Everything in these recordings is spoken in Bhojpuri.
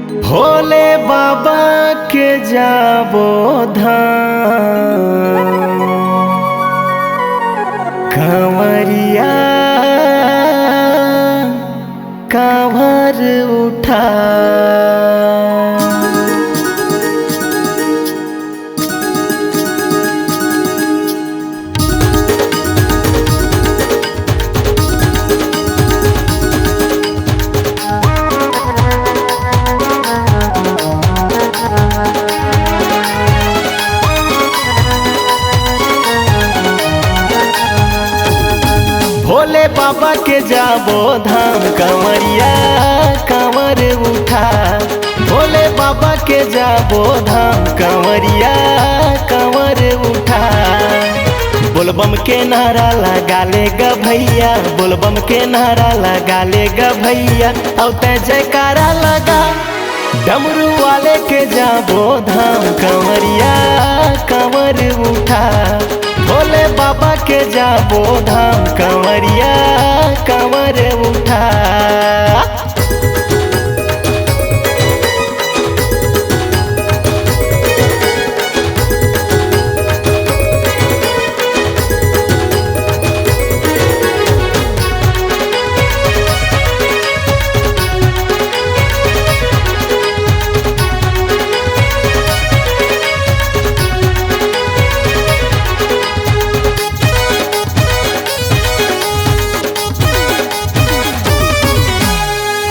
भोले बाबा के जाबो धाम, कंवरिया कांवर उठा। भोले बाबा के जाबो धाम, कंवरिया कांवर उठा। भोले बाबा के जाबो धाम, कंवरिया कांवर उठा। बोलबम के नारा लगा लेगा भैया, बोलबम के नारा लगा लेगा भैया। औ ते जयकारा लगा डमरू वाले के जाबो धाम, कंवरिया कांवर उठा। भोले बाबा के जाबो धाम, कंवरिया कांवर उठा।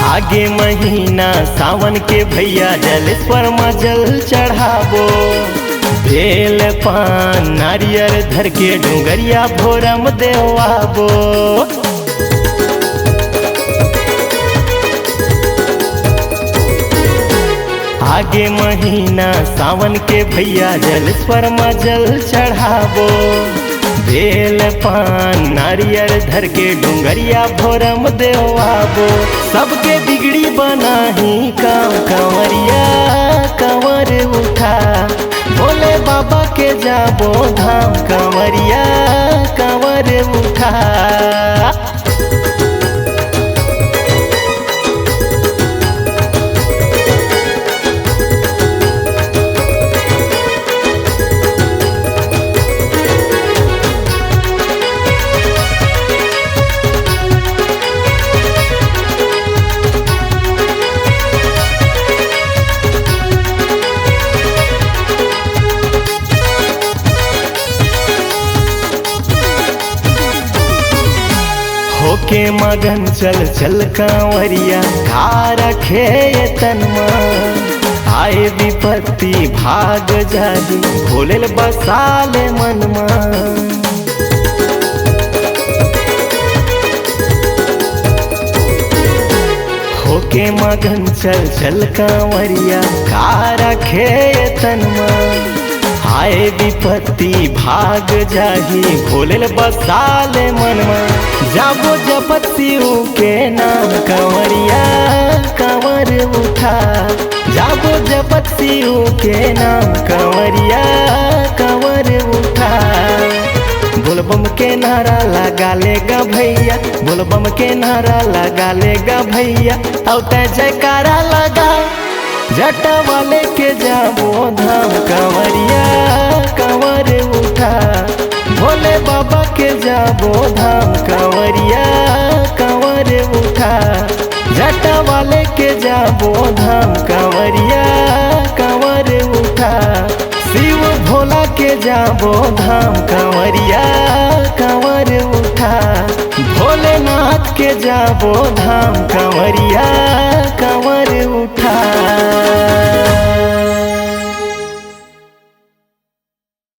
आगे महीना सावन के भैया जलेश्वर में जल चढ़ाबो। बेल पान नारियल धर के डुंगरिया भोरम देवाबो। आगे महीना सावन के भैया जलेश्वर में जल चढ़ाबो। बेल पान नारियल धर के डुंगरिया भोरम देवाबो। सबके बिगड़ी बनाही काम, कंवरिया कंवर उठा। भोले बाबा के जाबो धाम, कंवरिया कंवर उठा। होके मगन चल चल कांवरिया, खा रखे तनमा। आए विपत्ति भाग जागी, भोले बसाले मनमा। होके मगन चल चल कांवरिया, खा रखे तनमा। आए विपत्ति भाग जाही, भोले बसाले मनमा। जाबो जपत शिव के नाम, कंवरिया कंवर उठा। जाबो जपत शिव के नाम, कंवरिया कंवर उठा। बोलबम के नारा लगा लेगा भैया, बोलबम के नारा लगा लेगा भैया। औ ते जयकारा लगा जटा वाले के जाबो धाम, कंवरिया कंवर उठा। भोले बाबा के जाबो धाम, कंवरिया कंवर उठा। जटा वाले के जाबो धाम, कंवरिया कंवर उठा। शिव भोला के जाबो धाम, कंवरिया कंवर उठा। भोलेनाथ के जाबो धाम, कंवरिया कंवर